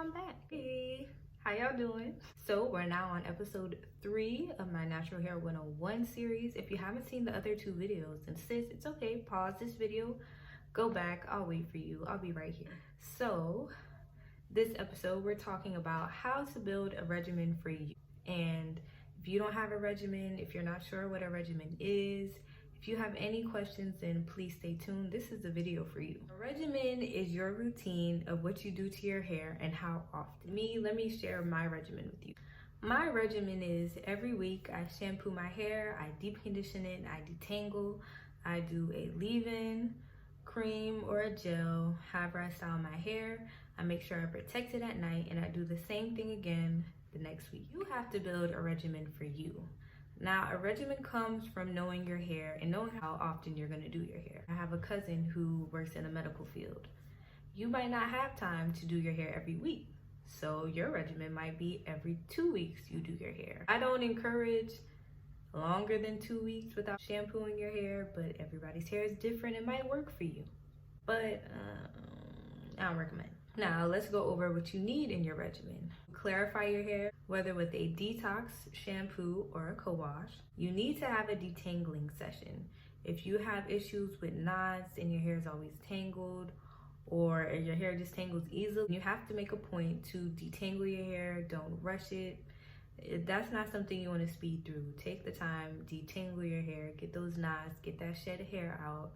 I'm back. Hey, how y'all doing? So we're now on episode 3 of my Natural Hair 101 series. If you haven't seen the other 2 videos, then sis, it's okay. Pause this video, go back. I'll wait for you. I'll be right here. So this episode, we're talking about how to build a regimen for you. And if you don't have a regimen, if you're not sure what a regimen is, if you have any questions, then please stay tuned. This is the video for you. A regimen is your routine of what you do to your hair and how often. Let me share my regimen with you. My regimen is every week I shampoo my hair, I deep condition it, I detangle, I do a leave-in, cream, or a gel, however I style my hair. I make sure I protect it at night, and I do the same thing again the next week. You have to build a regimen for you. Now, a regimen comes from knowing your hair and knowing how often you're going to do your hair. I have a cousin who works in the medical field. You might not have time to do your hair every week, so your regimen might be every 2 weeks you do your hair. I don't encourage longer than 2 weeks without shampooing your hair, but everybody's hair is different. It might work for you, but I don't recommend. Now, let's go over what you need in your regimen. Clarify your hair, whether with a detox, shampoo, or a co-wash. You need to have a detangling session. If you have issues with knots and your hair is always tangled, or your hair just tangles easily, you have to make a point to detangle your hair. Don't rush it. That's not something you want to speed through. Take the time, detangle your hair, get those knots, get that shed of hair out,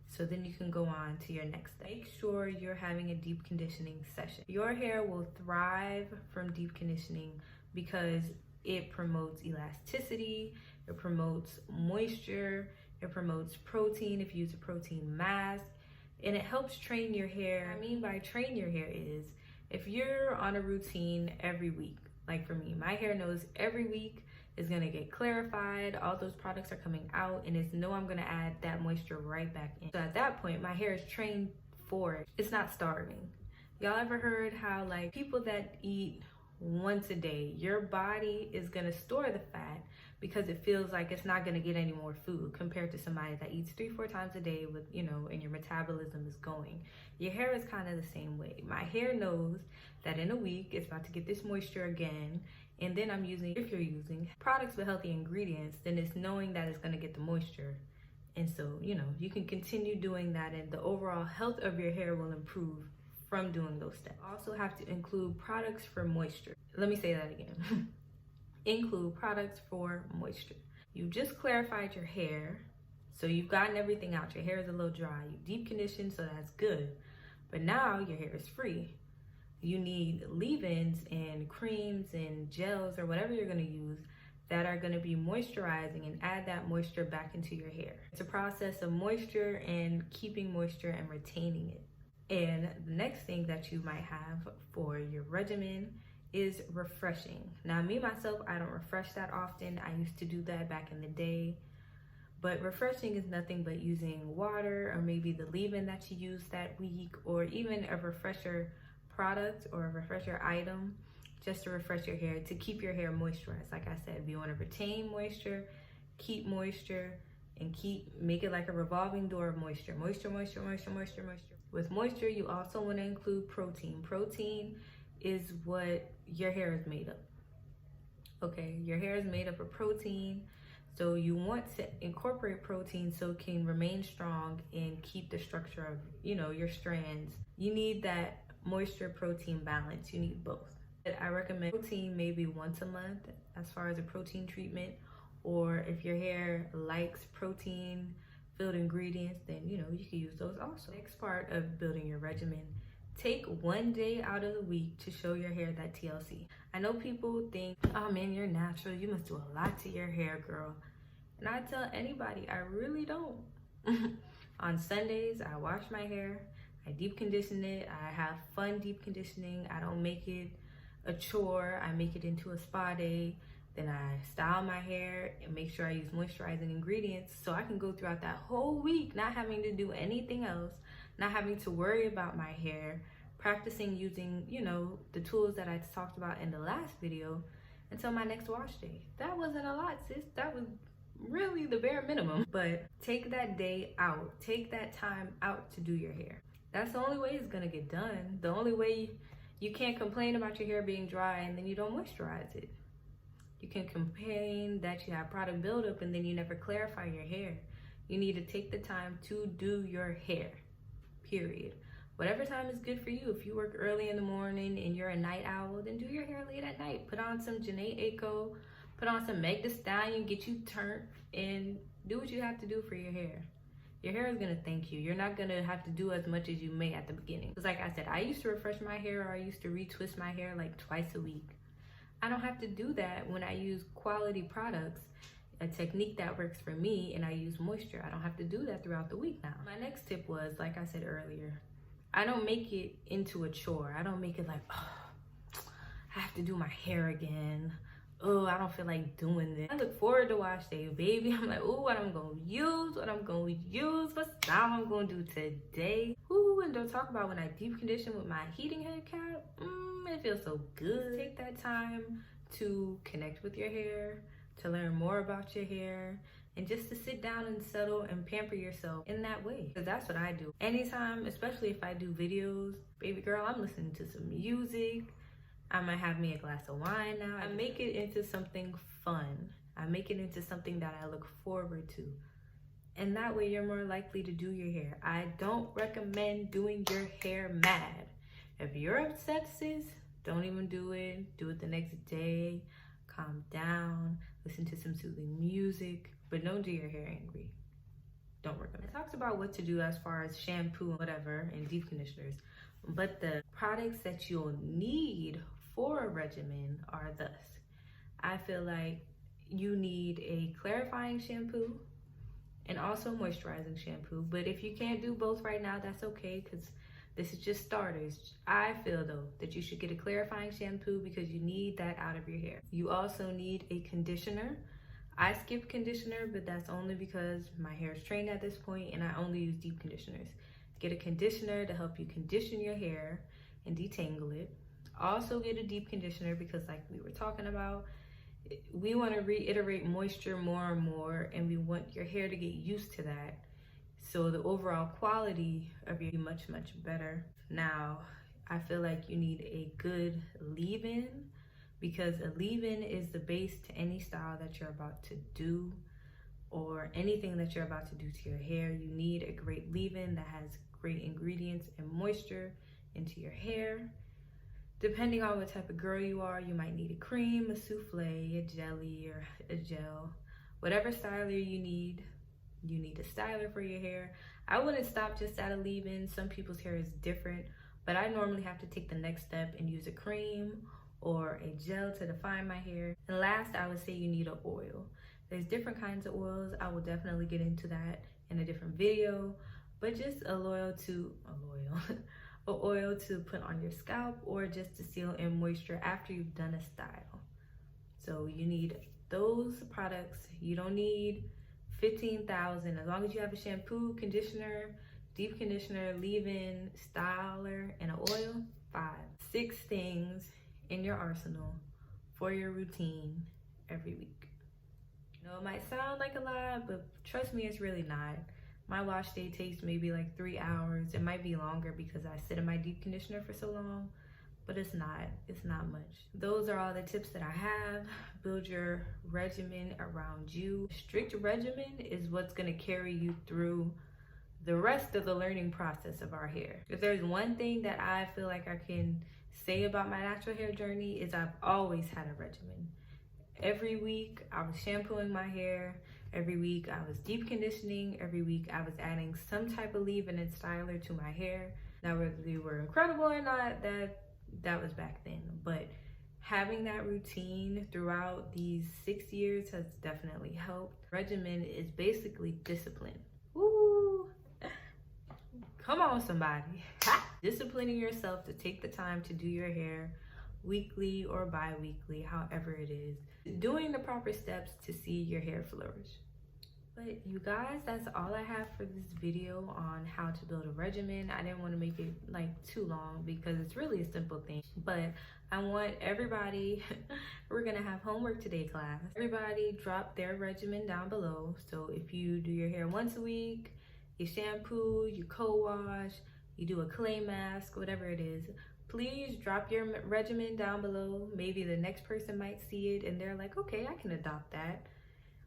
so then you can go on to your next step. Make sure you're having a deep conditioning session. Your hair will thrive from deep conditioning because it promotes elasticity, it promotes moisture, it promotes protein if you use a protein mask, and it helps train your hair. What I mean by train your hair is if you're on a routine every week, like for me, my hair knows every week is gonna get clarified, all those products are coming out, and it's I'm gonna add that moisture right back in. So at that point, my hair is trained for it. It's not starving. Y'all ever heard how like people that eat once a day, your body is gonna store the fat because it feels like it's not gonna get any more food compared to somebody that eats 3-4 times a day with, and your metabolism is going. Your hair is kind of the same way. My hair knows that in a week it's about to get this moisture again, and then if you're using products with healthy ingredients, then it's knowing that it's gonna get the moisture. And so, you can continue doing that, and the overall health of your hair will improve from doing those steps. You also have to include products for moisture. Let me say that again. Include products for moisture. You just clarified your hair, so you've gotten everything out. Your hair is a little dry. You deep conditioned, so that's good. But now your hair is free. You need leave-ins and creams and gels or whatever you're gonna use that are gonna be moisturizing and add that moisture back into your hair. It's a process of moisture and keeping moisture and retaining it. And the next thing that you might have for your regimen is refreshing. Now, me, myself, I don't refresh that often. I used to do that back in the day. But refreshing is nothing but using water or maybe the leave-in that you used that week, or even a refresher product or a refresher item just to refresh your hair, to keep your hair moisturized. Like I said, if you want to retain moisture, keep moisture, and make it like a revolving door of moisture. Moisture, moisture, moisture, moisture, moisture. With moisture, you also want to include protein. Protein is what your hair is made of. Okay, your hair is made up of protein, so you want to incorporate protein so it can remain strong and keep the structure of, your strands. You need that moisture protein balance. You need both. I recommend protein maybe once a month as far as a protein treatment, or if your hair likes protein filled ingredients, then you can use those also. Next part of building your regimen, take one day out of the week to show your hair that TLC. I know people think, oh man, you're natural, you must do a lot to your hair, girl. And I tell anybody, I really don't. On Sundays, I wash my hair, I deep condition it, I have fun deep conditioning. I don't make it a chore, I make it into a spa day. Then I style my hair and make sure I use moisturizing ingredients so I can go throughout that whole week not having to do anything else, not having to worry about my hair, practicing using, the tools that I talked about in the last video until my next wash day. That wasn't a lot, sis. That was really the bare minimum. But take that day out, take that time out to do your hair. That's the only way it's gonna get done. The only way You can't complain about your hair being dry and then you don't moisturize it. You can complain that you have product buildup and then you never clarify your hair. You need to take the time to do your hair, period. Whatever time is good for you. If you work early in the morning and you're a night owl, then do your hair late at night. Put on some Janae Aiko, put on some Meg Thee Stallion, get you turned, and do what you have to do for your hair. Your hair is gonna thank you. You're not gonna have to do as much as you may at the beginning. Because like I said, I used to refresh my hair, or I used to retwist my hair like twice a week. I don't have to do that when I use quality products, a technique that works for me, and I use moisture. I don't have to do that throughout the week now. My next tip was, like I said earlier, I don't make it into a chore. I don't make it like, oh, I have to do my hair again. Oh, I don't feel like doing this. I look forward to wash day, baby. I'm like, oh, what I'm gonna use, what style I'm gonna do today. Ooh, and don't talk about when I deep condition with my heating head cap. It feels so good. Take that time to connect with your hair, to learn more about your hair, and just to sit down and settle and pamper yourself in that way. Because that's what I do. Anytime, especially if I do videos, baby girl, I'm listening to some music. I might have me a glass of wine now. I make it into something fun. I make it into something that I look forward to. And that way you're more likely to do your hair. I don't recommend doing your hair mad. If you're upset, sis, don't even do it. Do it the next day. Calm down. Listen to some soothing music. But don't do your hair angry. Don't recommend. It talks about what to do as far as shampoo and whatever and deep conditioners. But the products that you'll need for a regimen are thus. I feel like you need a clarifying shampoo and also moisturizing shampoo. But if you can't do both right now, that's okay, because this is just starters. I feel though that you should get a clarifying shampoo because you need that out of your hair. You also need a conditioner. I skip conditioner, but that's only because my hair is trained at this point and I only use deep conditioners. Get a conditioner to help you condition your hair and detangle it. Also get a deep conditioner because, like we were talking about, we want to reiterate moisture more and more, and we want your hair to get used to that. So the overall quality of your much, much better. Now, I feel like you need a good leave-in, because a leave-in is the base to any style that you're about to do or anything that you're about to do to your hair. You need a great leave-in that has great ingredients and moisture into your hair. Depending on what type of girl you are, you might need a cream, a souffle, a jelly, or a gel. Whatever styler you need a styler for your hair. I wouldn't stop just at a leave-in. Some people's hair is different, but I normally have to take the next step and use a cream or a gel to define my hair. And last, I would say you need an oil. There's different kinds of oils. I will definitely get into that in a different video, but just an oil to put on your scalp, or just to seal in moisture after you've done a style. So you need those products. You don't need 15,000. As long as you have a shampoo, conditioner, deep conditioner, leave-in, styler, and an oil, 6 things in your arsenal for your routine every week. You know, it might sound like a lot, but trust me, it's really not. My wash day takes maybe like 3 hours. It might be longer because I sit in my deep conditioner for so long, but it's not much. Those are all the tips that I have. Build your regimen around you. A strict regimen is what's gonna carry you through the rest of the learning process of our hair. If there's one thing that I feel like I can say about my natural hair journey, is I've always had a regimen. Every week I was shampooing my hair. Every week I was deep conditioning. Every week I was adding some type of leave-in and styler to my hair. Now, whether they were incredible or not, that was back then. But having that routine throughout these 6 years has definitely helped. Regimen is basically discipline. Woo! Come on, somebody. Disciplining yourself to take the time to do your hair weekly or bi-weekly, however it is. Doing the proper steps to see your hair flourish. But you guys, that's all I have for this video on how to build a regimen. I didn't want to make it like too long because it's really a simple thing. But I want everybody, we're gonna have homework today, class. Everybody drop their regimen down below. So if you do your hair once a week, you shampoo, you co-wash, you do a clay mask, whatever it is, please drop your regimen down below. Maybe the next person might see it and they're like, okay, I can adopt that.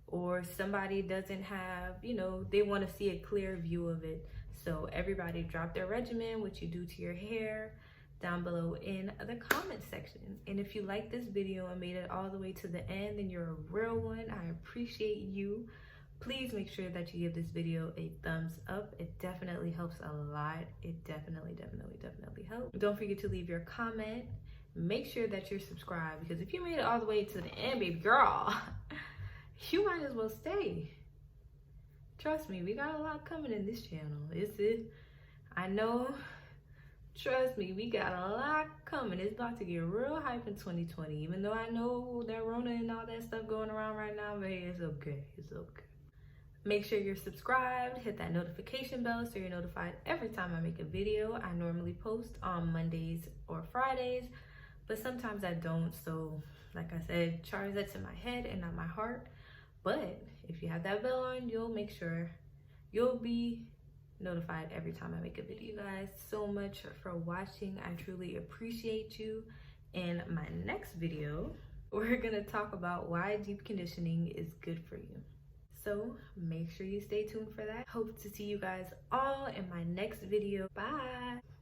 Or somebody doesn't have, you know, they want to see a clear view of it. So everybody drop their regimen, what you do to your hair, down below in the comment section. And if you like this video and made it all the way to the end, then you're a real one. I appreciate you. Please make sure that you give this video a thumbs up. It definitely helps a lot. It definitely helps. Don't forget to leave your comment. Make sure that you're subscribed, because if you made it all the way to the end, baby girl, you might as well stay. Trust me, we got a lot coming in this channel. I know. Trust me, we got a lot coming. It's about to get real hype in 2020. Even though I know that Rona and all that stuff going around right now, but hey, it's okay. It's okay. Make sure you're subscribed. Hit that notification bell so you're notified every time I make a video. I normally post on Mondays or Fridays, but sometimes I don't. So, like I said, charge that to my head and not my heart. But if you have that bell on, you'll make sure you'll be notified every time I make a video. You guys so much for watching. I truly appreciate you. In my next video, we're gonna talk about why deep conditioning is good for you. So make sure you stay tuned for that. Hope to see you guys all in my next video. Bye.